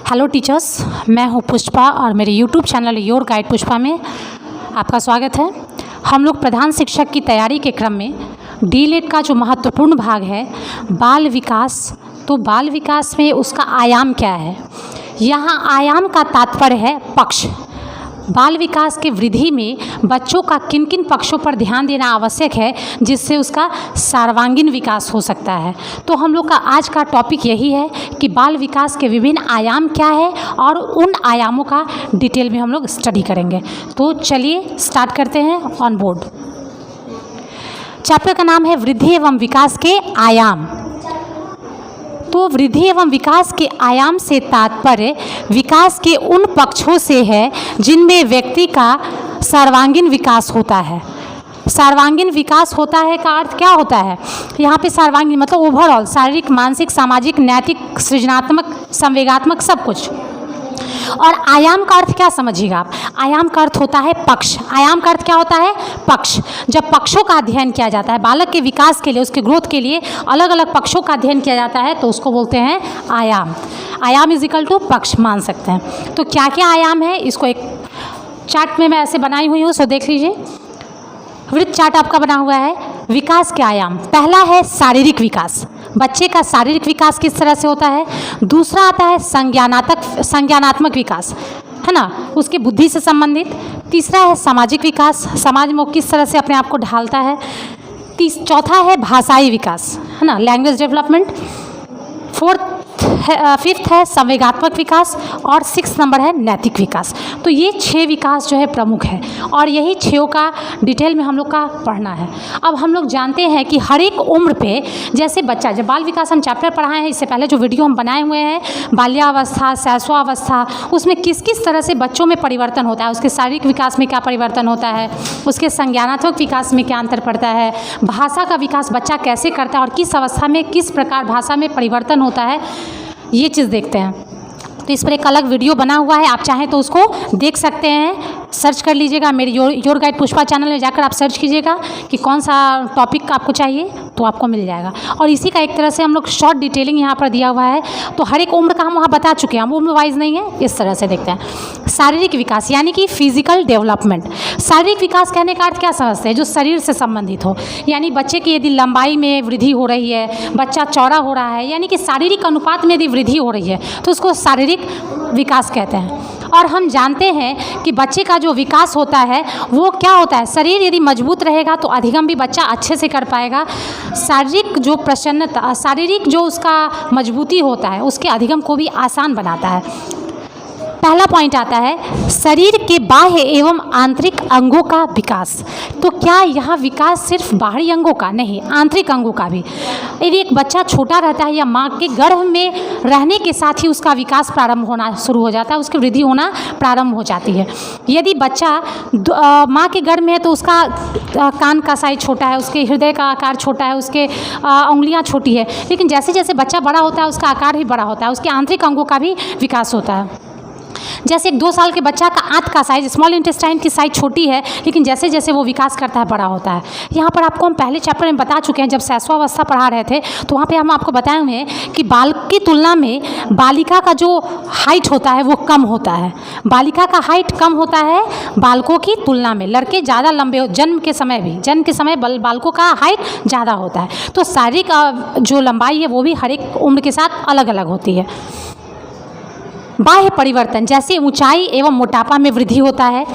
Hello teachers, मैं हूं पुष्पा और मेरे YouTube channel your guide Pushpa में आपका स्वागत है। हम लोग प्रधान शिक्षक की तैयारी के क्रम में डीएलएड का जो महत्वपूर्ण भाग है बाल विकास, तो बाल विकास में उसका आयाम क्या है। यहाँ आयाम का तात्पर्य है पक्ष। बाल विकास के वृद्धि में बच्चों का किन किन पक्षों पर ध्यान देना आवश्यक है जिससे उसका सर्वांगीण विकास हो सकता है। तो हम लोग का आज का टॉपिक यही है कि बाल विकास के विभिन्न आयाम क्या है और उन आयामों का डिटेल में हम लोग स्टडी करेंगे। तो चलिए स्टार्ट करते हैं ऑन बोर्ड। चैप्टर का नाम है वृद्धि एवं विकास के आयाम। तो वृद्धि एवं विकास के आयाम से तात्पर्य विकास के उन पक्षों से है जिनमें व्यक्ति का सर्वांगीण विकास होता है। सर्वांगीण विकास होता है का अर्थ क्या होता है? यहाँ पे सर्वांगीण मतलब ओवरऑल शारीरिक, मानसिक, सामाजिक, नैतिक, सृजनात्मक, संवेगात्मक सब कुछ। और आयाम का अर्थ क्या समझिएगा आप? आयाम का अर्थ होता है पक्ष। आयाम का अर्थ क्या होता है? पक्ष। जब पक्षों का अध्ययन किया जाता है बालक के विकास के लिए, उसके ग्रोथ के लिए अलग अलग पक्षों का अध्ययन किया जाता है तो उसको बोलते हैं आयाम। आयाम इज इक्वल टू पक्ष मान सकते हैं। तो क्या क्या आयाम है इसको एक चार्ट में मैं ऐसे बनाई हुई हूँ, सो देख लीजिए। वृत्त चार्ट आपका बना हुआ है। विकास के आयाम, पहला है शारीरिक विकास। बच्चे का शारीरिक विकास किस तरह से होता है। दूसरा आता है संज्ञानात्मक विकास, है ना, उसके बुद्धि से संबंधित। तीसरा है सामाजिक विकास, समाज में किस तरह से अपने आप को ढालता है। चौथा है भाषाई विकास, है ना, लैंग्वेज डेवलपमेंट। फिफ्थ है संवेगात्मक विकास और 6 नंबर है नैतिक विकास। तो ये 6 विकास जो है प्रमुख है और यही 6 का डिटेल में हम लोग का पढ़ना है। अब हम लोग जानते हैं कि हर एक उम्र पे जैसे बच्चा, जब बाल विकास हम चैप्टर पढ़ाए हैं, इससे पहले जो वीडियो हम बनाए हुए हैं बाल्यावस्था, शैशवावस्था, उसमें किस किस तरह से बच्चों में परिवर्तन होता है, उसके शारीरिक विकास में क्या परिवर्तन होता है, उसके संज्ञानात्मक विकास में क्या अंतर पड़ता है, भाषा का विकास बच्चा कैसे करता है और किस अवस्था में किस प्रकार भाषा में परिवर्तन होता है, ये चीज़ देखते हैं। तो इस पर एक अलग वीडियो बना हुआ है, आप चाहें तो उसको देख सकते हैं। सर्च कर लीजिएगा मेरे योर गाइड पुष्पा चैनल में जाकर आप सर्च कीजिएगा कि कौन सा टॉपिक आपको चाहिए तो आपको मिल जाएगा। और इसी का एक तरह से हम लोग शॉर्ट डिटेलिंग यहाँ पर दिया हुआ है। तो हर एक उम्र का हम वहाँ बता चुके हैं, हम उम्र वाइज नहीं है। इस तरह से देखते हैं शारीरिक विकास यानी कि फिजिकल डेवलपमेंट। शारीरिक विकास कहने का अर्थ क्या समझते हैं? जो शरीर से संबंधित हो, यानी बच्चे की यदि लंबाई में वृद्धि हो रही है, बच्चा चौड़ा हो रहा है, यानी कि शारीरिक अनुपात में यदि वृद्धि हो रही है तो उसको शारीरिक विकास कहते हैं। और हम जानते हैं कि बच्चे का जो विकास होता है वो क्या होता है, शरीर यदि मजबूत रहेगा तो अधिगम भी बच्चा अच्छे से कर पाएगा। शारीरिक जो प्रसन्नता, शारीरिक जो उसका मजबूती होता है उसके अधिगम को भी आसान बनाता है। पहला पॉइंट आता है शरीर के बाह्य एवं आंतरिक अंगों का विकास। तो क्या यहाँ विकास सिर्फ बाहरी अंगों का नहीं, आंतरिक अंगों का भी। यदि एक बच्चा छोटा रहता है या माँ के गर्भ में रहने के साथ ही उसका विकास प्रारंभ होना शुरू हो जाता है, उसकी वृद्धि होना प्रारंभ हो जाती है। यदि बच्चा माँ के गर्भ में है तो उसका कान का साइज छोटा है, उसके हृदय का आकार छोटा है, उसके उंगलियाँ छोटी है, लेकिन जैसे जैसे बच्चा बड़ा होता है उसका आकार भी बड़ा होता है, उसके आंतरिक अंगों का भी विकास होता है। जैसे एक 2 साल के बच्चा का आंत का साइज, स्मॉल इंटेस्टाइन की साइज छोटी है, लेकिन जैसे जैसे वो विकास करता है बड़ा होता है। यहाँ पर आपको हम पहले चैप्टर में बता चुके हैं, जब शैशवावस्था पढ़ा रहे थे तो वहाँ पे हम आपको बताए हुए हैं कि बालक की तुलना में बालिका का जो हाइट होता है वो कम होता है। बालिका का हाइट कम होता है बालकों की तुलना में। लड़के ज़्यादा लंबे, जन्म के समय बालकों का हाइट ज़्यादा होता है। तो शारीरिक जो लंबाई है वो भी हर एक उम्र के साथ अलग अलग होती है। बाह्य परिवर्तन जैसे ऊंचाई एवं मोटापा में वृद्धि होता है।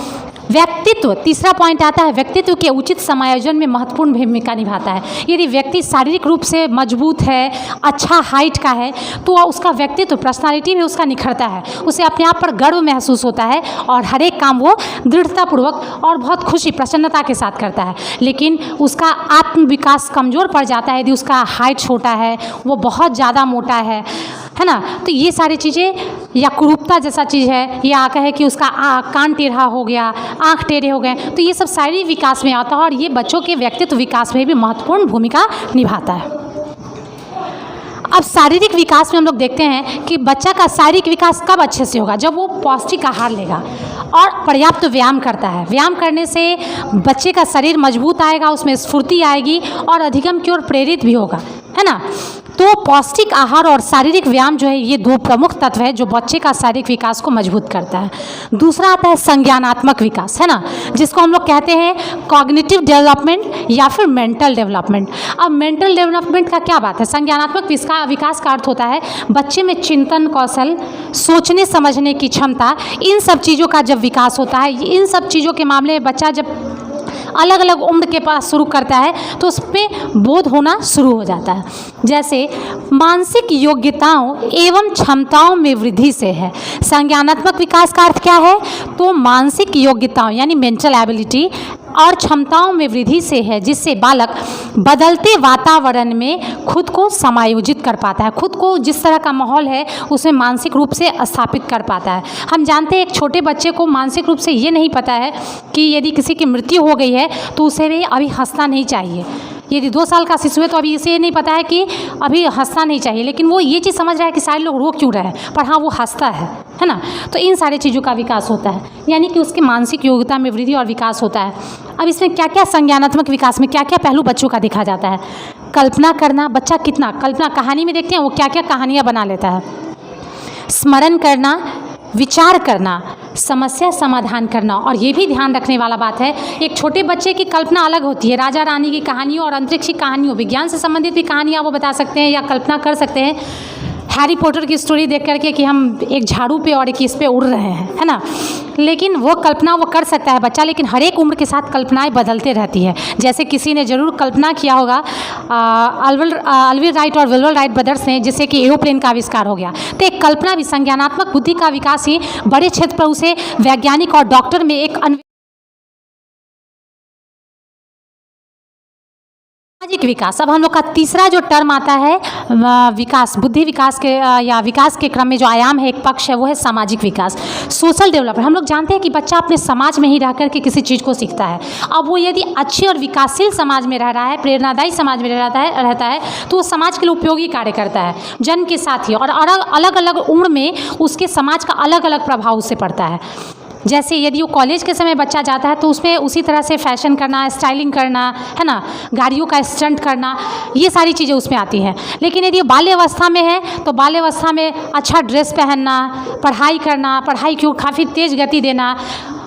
व्यक्तित्व, तीसरा पॉइंट आता है व्यक्तित्व के उचित समायोजन में महत्वपूर्ण भूमिका निभाता है। यदि व्यक्ति शारीरिक रूप से मजबूत है, अच्छा हाइट का है, तो उसका व्यक्तित्व, पर्सनालिटी भी उसका निखरता है, उसे अपने आप पर गर्व महसूस होता है और हर एक काम वो दृढ़तापूर्वक और बहुत खुशी, प्रसन्नता के साथ करता है। लेकिन उसका आत्म विकास कमज़ोर पड़ जाता है यदि उसका हाइट छोटा है, वो बहुत ज़्यादा मोटा है ना। तो ये सारी चीज़ें, या कुरूपता जैसा चीज़ है, या कहे कि उसका कान टेढ़ा हो गया, आँख टेढ़े हो गए, तो ये सब शारीरिक विकास में आता है और ये बच्चों के व्यक्तित्व विकास में भी महत्वपूर्ण भूमिका निभाता है। अब शारीरिक विकास में हम लोग देखते हैं कि बच्चा का शारीरिक विकास कब अच्छे से होगा, जब वो पौष्टिक आहार लेगा और पर्याप्त व्यायाम करता है। व्यायाम करने से बच्चे का शरीर मजबूत आएगा, उसमें स्फूर्ति आएगी और अधिगम की ओर प्रेरित भी होगा, है ना। तो पौष्टिक आहार और शारीरिक व्यायाम जो है ये दो प्रमुख तत्व है जो बच्चे का शारीरिक विकास को मजबूत करता है। दूसरा आता है संज्ञानात्मक विकास, है ना, जिसको हम लोग कहते हैं कॉग्निटिव डेवलपमेंट या फिर मेंटल डेवलपमेंट। अब मेंटल डेवलपमेंट का क्या बात है? संज्ञानात्मक विकास का अर्थ होता है बच्चे में चिंतन कौशल, सोचने समझने की क्षमता, इन सब चीज़ों का जब विकास होता है, इन सब चीज़ों के मामले में बच्चा जब अलग अलग उम्र के पास शुरू करता है तो उस पर बोध होना शुरू हो जाता है। जैसे मानसिक योग्यताओं एवं क्षमताओं में वृद्धि से है। संज्ञानात्मक विकास का अर्थ क्या है? तो मानसिक योग्यताओं यानी मेंटल एबिलिटी और क्षमताओं में वृद्धि से है, जिससे बालक बदलते वातावरण में खुद को समायोजित कर पाता है, खुद को जिस तरह का माहौल है उसमें मानसिक रूप से स्थापित कर पाता है। हम जानते हैं एक छोटे बच्चे को मानसिक रूप से ये नहीं पता है कि यदि किसी की मृत्यु हो गई है तो उसे भी अभी हंसना नहीं चाहिए। यदि 2 साल का शिशु है तो अभी इसे नहीं पता है कि अभी हंसना नहीं चाहिए, लेकिन वो ये चीज़ समझ रहा है कि सारे लोग रो क्यों रहे हैं, पर हाँ वो हंसता है ना। तो इन सारी चीज़ों का विकास होता है, यानी कि उसके मानसिक योग्यता में वृद्धि और विकास होता है। अब इसमें क्या क्या संज्ञानात्मक विकास में क्या क्या पहलू बच्चों का देखा जाता है? कल्पना करना, बच्चा कितना कल्पना, कहानी में देखते हैं वो क्या क्या कहानियाँ बना लेता है। स्मरण करना, विचार करना, समस्या समाधान करना। और ये भी ध्यान रखने वाला बात है, एक छोटे बच्चे की कल्पना अलग होती है। राजा रानी की कहानियों और अंतरिक्ष की कहानियों, विज्ञान से संबंधित भी कहानियाँ वो बता सकते हैं या कल्पना कर सकते हैं। हैरी पॉटर की स्टोरी देख करके कि हम एक झाड़ू पे और एक इस पे उड़ रहे हैं, है ना, लेकिन वो कल्पना वो कर सकता है बच्चा, लेकिन हर एक उम्र के साथ कल्पनाएं बदलते रहती है। जैसे किसी ने ज़रूर कल्पना किया होगा अल्विल राइट और विल्बर राइट ब्रदर्स ने, जिससे कि एरोप्लेन का आविष्कार हो गया। तो एक कल्पना भी संज्ञानात्मक बुद्धि का विकास ही बड़े क्षेत्र पर उसे वैज्ञानिक और डॉक्टर में एक सामाजिक विकास। अब हम लोग का तीसरा जो टर्म आता है विकास, बुद्धि विकास के या विकास के क्रम में जो आयाम है, एक पक्ष है, वो है सामाजिक विकास, सोशल डेवलपमेंट। हम लोग जानते हैं कि बच्चा अपने समाज में ही रह करके किसी चीज़ को सीखता है। अब वो यदि अच्छे और विकासशील समाज में रह रहा है, प्रेरणादायी समाज में रहता है तो वो समाज के लिए उपयोगी कार्य करता है जन के साथ ही, और अलग अलग उम्र में उसके समाज का अलग अलग प्रभाव उससे पड़ता है। जैसे यदि वो कॉलेज के समय बच्चा जाता है तो उसमें उसी तरह से फैशन करना, स्टाइलिंग करना, है ना, गाड़ियों का स्टंट करना, ये सारी चीज़ें उसमें आती हैं। लेकिन यदि बाल्यावस्था में है तो बाल्यावस्था में अच्छा ड्रेस पहनना, पढ़ाई करना, पढ़ाई की काफ़ी तेज़ गति देना,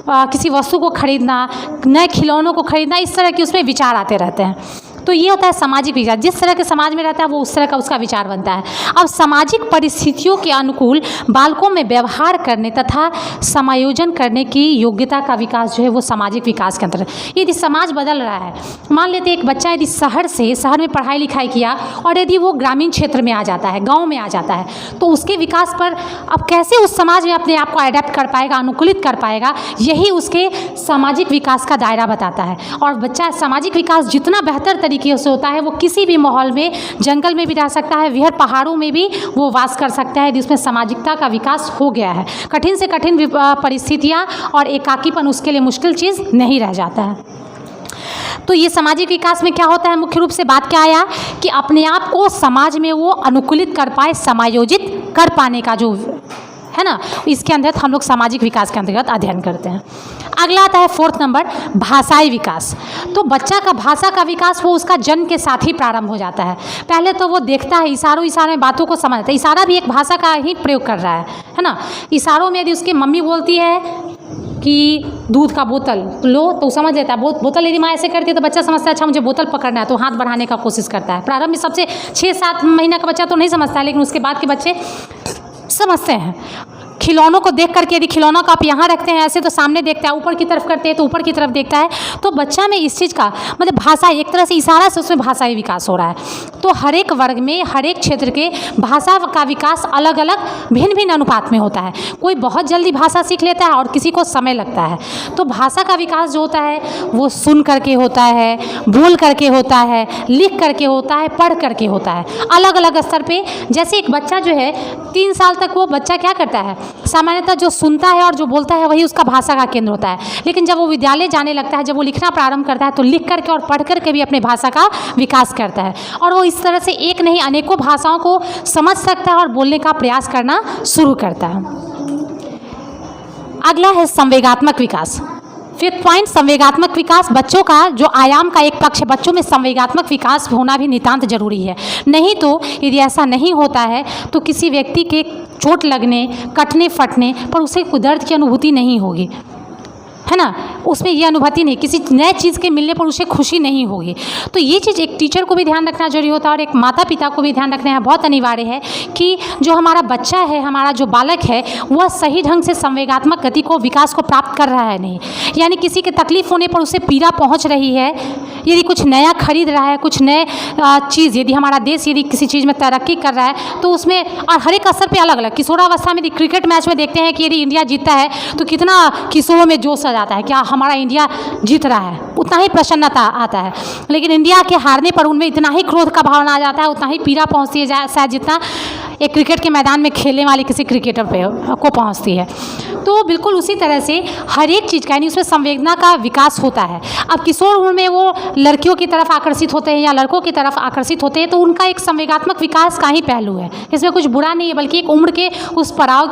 किसी वस्तु को खरीदना, नए खिलौनों को खरीदना, इस तरह के उसमें विचार आते रहते हैं। तो ये होता है सामाजिक विकास। जिस तरह के समाज में रहता है वो उस तरह का उसका विचार बनता है। अब सामाजिक परिस्थितियों के अनुकूल बालकों में व्यवहार करने तथा समायोजन करने की योग्यता का विकास जो है वो सामाजिक विकास के अंतर्गत। यदि समाज बदल रहा है, मान लेते एक बच्चा यदि शहर में पढ़ाई लिखाई किया और यदि वो ग्रामीण क्षेत्र में आ जाता है, गाँव में आ जाता है, तो उसके विकास पर अब कैसे उस समाज में अपने आप को अडेप्ट कर पाएगा, अनुकूलित कर पाएगा, यही उसके सामाजिक विकास का दायरा बताता है। और बच्चा सामाजिक विकास जितना बेहतर तरीके से होता है, वो किसी भी माहौल में, जंगल में भी रह सकता है, विहर पहाड़ों में भी वो वास कर सकता है, जिसमें सामाजिकता का विकास हो गया है। कठिन से कठिन परिस्थितियां और एकाकीपन उसके लिए मुश्किल चीज़ नहीं रह जाता है। तो ये सामाजिक विकास में क्या होता है, मुख्य रूप से बात क्या आया कि अपने आप को समाज में वो अनुकूलित कर पाए, समायोजित कर पाने का जो है ना, इसके अंतर्गत हम लोग सामाजिक विकास के अंतर्गत अध्ययन करते हैं। अगला आता है 4th नंबर, भाषाई विकास। तो बच्चा का भाषा का विकास वो उसका जन्म के साथ ही प्रारंभ हो जाता है। पहले तो वो देखता है, इशारों में बातों को समझता है। इशारा भी एक भाषा का ही प्रयोग कर रहा है ना। इशारों में यदि उसकी मम्मी बोलती है कि दूध का बोतल लो तो समझ लेता है। बोतल यदि माँ ऐसे करती है तो बच्चा समझता है अच्छा मुझे बोतल पकड़ना है, तो हाथ बढ़ाने का कोशिश करता है। प्रारंभ में सबसे 6-7 महीना का बच्चा तो नहीं समझता है, लेकिन उसके बाद के बच्चे समझते हैं। खिलौनों को देख करके यदि खिलौनों को आप यहाँ रखते हैं ऐसे तो सामने देखता है, ऊपर की तरफ करते हैं तो ऊपर की तरफ देखता है। तो बच्चा में इस चीज़ का मतलब भाषा, एक तरह से इशारा से उसमें भाषाई विकास हो रहा है। तो हर एक वर्ग में, हर एक क्षेत्र के भाषा का विकास अलग अलग भिन्न भिन्न अनुपात में होता है। कोई बहुत जल्दी भाषा सीख लेता है और किसी को समय लगता है। तो भाषा का विकास जो होता है वो सुन करके होता है, बोल करके होता है, लिख करके होता है, पढ़ करके होता है, अलग अलग स्तर पे। जैसे एक बच्चा जो है 3 साल तक वो बच्चा क्या करता है, सामान्यतः जो सुनता है और जो बोलता है वही उसका भाषा का केंद्र होता है। लेकिन जब वो विद्यालय जाने लगता है, जब वो लिखना प्रारंभ करता है, तो लिख करके और पढ़ करके भी अपने भाषा का विकास करता है। और वो इस तरह से एक नहीं अनेकों भाषाओं को समझ सकता है और बोलने का प्रयास करना शुरू करता है। अगला है संवेगात्मक विकास। फिफ्थ पॉइंट, संवेगात्मक विकास। बच्चों का जो आयाम का एक पक्ष है, बच्चों में संवेगात्मक विकास होना भी नितांत जरूरी है। नहीं तो यदि ऐसा नहीं होता है तो किसी व्यक्ति के चोट लगने, कटने फटने पर उसे दर्द की अनुभूति नहीं होगी, है ना, उसमें ये अनुभूति नहीं, किसी नए चीज़ के मिलने पर उसे खुशी नहीं होगी। तो ये चीज़ एक टीचर को भी ध्यान रखना जरूरी होता है और एक माता पिता को भी ध्यान रखना है, बहुत अनिवार्य है कि जो हमारा बच्चा है, हमारा जो बालक है, वह सही ढंग से संवेगात्मक गति को, विकास को प्राप्त कर रहा है नहीं। यानी किसी के तकलीफ होने पर उसे पीड़ा पहुँच रही है, यदि कुछ नया खरीद रहा है, कुछ नए चीज़, यदि हमारा देश यदि किसी चीज़ में तरक्की कर रहा है तो उसमें, और हर एक स्तर पे अलग अलग, किशोरावस्था में क्रिकेट मैच में देखते हैं कि यदि इंडिया जीतता है तो कितना किशोरों में जोश आ जाता है, क्या हमारा इंडिया जीत रहा है, उतना ही प्रसन्नता आता है। लेकिन इंडिया के हारने पर उनमें इतना ही क्रोध का भावना आ जाता है, उतना ही पीड़ा पहुँचती है शायद जितना एक क्रिकेट के मैदान में खेलने वाले किसी क्रिकेटर को पहुँचती है। तो बिल्कुल उसी तरह से हर एक चीज़ का, यानी उसमें संवेदना का विकास होता है। अब किशोर उम्र में वो लड़कियों की तरफ आकर्षित होते हैं या लड़कों की तरफ आकर्षित होते हैं, तो उनका एक संवेगात्मक विकास का ही पहलू है, इसमें कुछ बुरा नहीं है, बल्कि एक उम्र के उस पड़ाव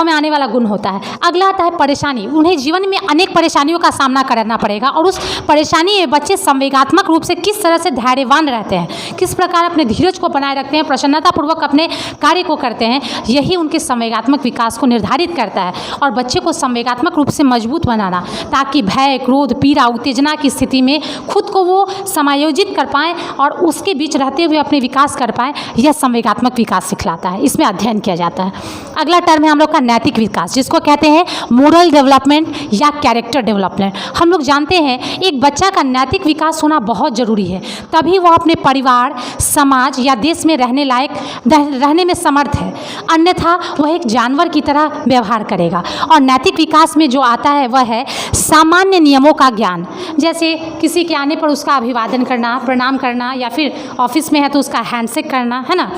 में आने वाला गुण होता है। अगला आता है परेशानी। उन्हें जीवन में अनेक परेशानियों का सामना करना पड़ेगा और उस परेशानी में बच्चे संवेगात्मक रूप से किस तरह से धैर्यवान रहते हैं, किस प्रकार अपने धीरज को बनाए रखते हैं, प्रसन्नतापूर्वक अपने कार्य को करते हैं, यही उनके संवेगात्मक विकास को निर्धारित करता है। और बच्चे को संवेगात्मक रूप से मजबूत बनाना, ताकि भय, क्रोध, पीड़ा, उत्तेजना की स्थिति में खुद को वो समायोजित कर पाएँ और उसके बीच रहते हुए अपने विकास कर पाएँ, यह संवेगात्मक विकास सिखलाता है, इसमें अध्ययन किया जाता है। अगला टर्म है हम लोग का नैतिक विकास, जिसको कहते हैं मोरल डेवलपमेंट या कैरेक्टर डेवलपमेंट। हम लोग जानते हैं एक बच्चा का नैतिक विकास होना बहुत ज़रूरी है, तभी वह अपने परिवार, समाज या देश में रहने में समर्थ है, अन्यथा वह एक जानवर की तरह व्यवहार करेगा। और नैतिक विकास में जो आता है वह है सामान्य नियमों का ज्ञान, जैसे किसी के आने पर उसका अभिवादन करना, प्रणाम करना, या फिर ऑफिस में है तो उसका हैंडशेक करना, है ना,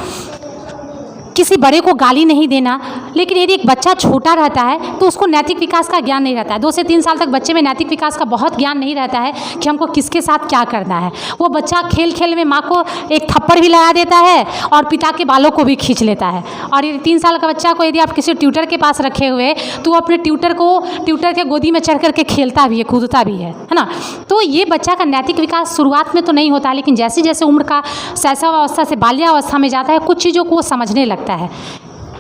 किसी बड़े को गाली नहीं देना। लेकिन यदि एक बच्चा छोटा रहता है तो उसको नैतिक विकास का ज्ञान नहीं रहता है। 2 से 3 साल तक बच्चे में नैतिक विकास का बहुत ज्ञान नहीं रहता है कि हमको किसके साथ क्या करना है। वो बच्चा खेल खेल में माँ को एक थप्पड़ भी लगा देता है और पिता के बालों को भी खींच लेता है। और यदि 3 साल का बच्चा को यदि आप किसी ट्यूटर के पास रखे हुए तो वो अपने ट्यूटर के गोदी में चढ़ करके खेलता भी है, कूदता भी है ना। तो ये बच्चा का नैतिक विकास शुरुआत में तो नहीं होता, लेकिन जैसे जैसे उम्र का शैशवावस्था से बाल्यावस्था में जाता है, कुछ चीज़ों को वो समझने लगता है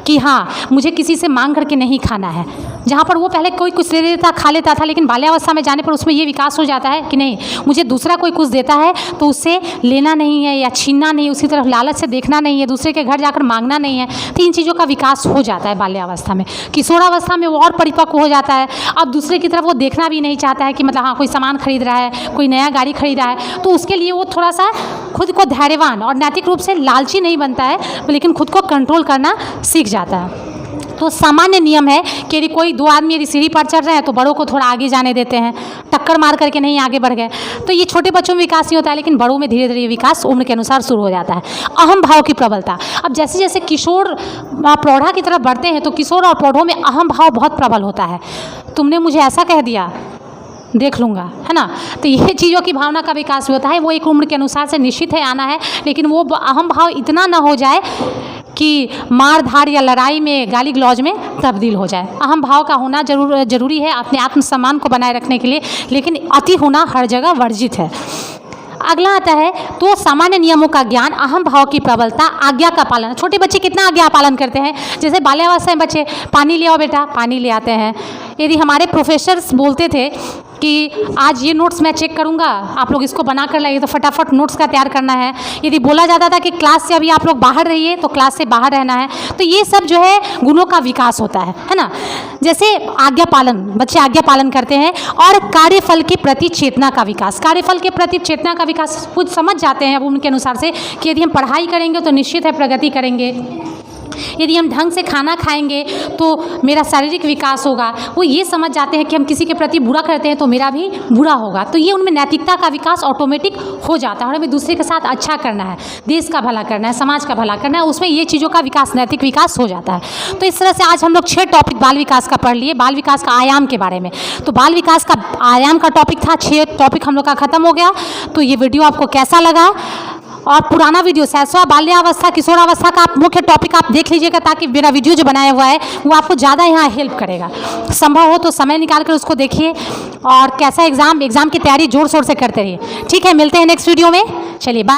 कि हाँ, मुझे किसी से मांग करके नहीं खाना है। जहाँ पर वो पहले कोई कुछ दे देता, खा लेता था, लेकिन बाल्यावस्था में जाने पर उसमें ये विकास हो जाता है कि नहीं, मुझे दूसरा कोई कुछ देता है तो उससे लेना नहीं है या छीनना नहीं है, उसकी तरफ लालच से देखना नहीं है, दूसरे के घर जाकर मांगना नहीं है। तो इन चीज़ों का विकास हो जाता है बाल्यावस्था में। किशोरावस्था में वो और परिपक्व हो जाता है, अब दूसरे की तरफ वो देखना भी नहीं चाहता है कि मतलब हाँ, कोई सामान खरीद रहा है, कोई नया गाड़ी खरीद रहा है, तो उसके लिए वो थोड़ा सा खुद को धैर्यवान और नैतिक रूप से लालची नहीं बनता है, लेकिन खुद को कंट्रोल करना सीख जाता है। तो सामान्य नियम है कि यदि कोई 2 आदमी यदि सीढ़ी पर चढ़ रहे हैं तो बड़ों को थोड़ा आगे जाने देते हैं, टक्कर मार करके नहीं आगे बढ़ गए। तो ये छोटे बच्चों में विकास नहीं होता है, लेकिन बड़ों में धीरे धीरे विकास उम्र के अनुसार शुरू हो जाता है। अहम भाव की प्रबलता। अब जैसे जैसे किशोर प्रौढ़ा की तरफ बढ़ते हैं तो किशोर और प्रौढ़ों में अहम भाव बहुत प्रबल होता है। तुमने मुझे ऐसा कह दिया, देख लूँगा, है ना। तो ये चीज़ों की भावना का विकास होता है, वो एक उम्र के अनुसार से निश्चित है आना है, लेकिन वो अहम भाव इतना ना हो जाए कि मार धार या लड़ाई में, गाली गलौज में तब्दील हो जाए। अहम भाव का होना जरूरी है अपने आत्मसम्मान को बनाए रखने के लिए, लेकिन अति होना हर जगह वर्जित है। अगला आता है तो सामान्य नियमों का ज्ञान, अहम भाव की प्रबलता, आज्ञा का पालन। छोटे बच्चे कितना आज्ञा पालन करते हैं, जैसे बाल्यावस्था में बच्चे पानी ले आओ बेटा, पानी ले आते हैं। यदि हमारे प्रोफेसर्स बोलते थे कि आज ये नोट्स मैं चेक करूँगा, आप लोग इसको बना कर लाइए, तो फटाफट नोट्स का तैयार करना है। यदि बोला जाता था कि क्लास से अभी आप लोग बाहर रहिए, तो क्लास से बाहर रहना है। तो ये सब जो है गुणों का विकास होता है ना। जैसे आज्ञा पालन, बच्चे आज्ञा पालन करते हैं। और कार्यफल के प्रति चेतना का विकास। कार्यफल के प्रति चेतना का विकास खुद समझ जाते हैं अब उनके अनुसार से कि यदि हम पढ़ाई करेंगे तो निश्चित है प्रगति करेंगे, यदि हम ढंग से खाना खाएंगे तो मेरा शारीरिक विकास होगा। वो ये समझ जाते हैं कि हम किसी के प्रति बुरा करते हैं तो मेरा भी बुरा होगा। तो ये उनमें नैतिकता का विकास ऑटोमेटिक हो जाता है। और हमें दूसरे के साथ अच्छा करना है, देश का भला करना है, समाज का भला करना है, उसमें ये चीज़ों का विकास, नैतिक विकास हो जाता है। तो इस तरह से आज हम लोग 6 टॉपिक बाल विकास का पढ़ लिए, बाल विकास का आयाम के बारे में। तो बाल विकास का आयाम का टॉपिक था, 6 टॉपिक हम लोग का खत्म हो गया। तो ये वीडियो आपको कैसा लगा और पुराना वीडियो शैशव, बाल्यावस्था, किशोरावस्था का आप मुख्य टॉपिक आप देख लीजिएगा, ताकि मेरा वीडियो जो बनाया हुआ है वो आपको ज़्यादा यहाँ हेल्प करेगा। संभव हो तो समय निकाल कर उसको देखिए, और कैसा एग्ज़ाम की तैयारी ज़ोर शोर से करते रहिए। ठीक है, मिलते हैं नेक्स्ट वीडियो में। चलिए बाय।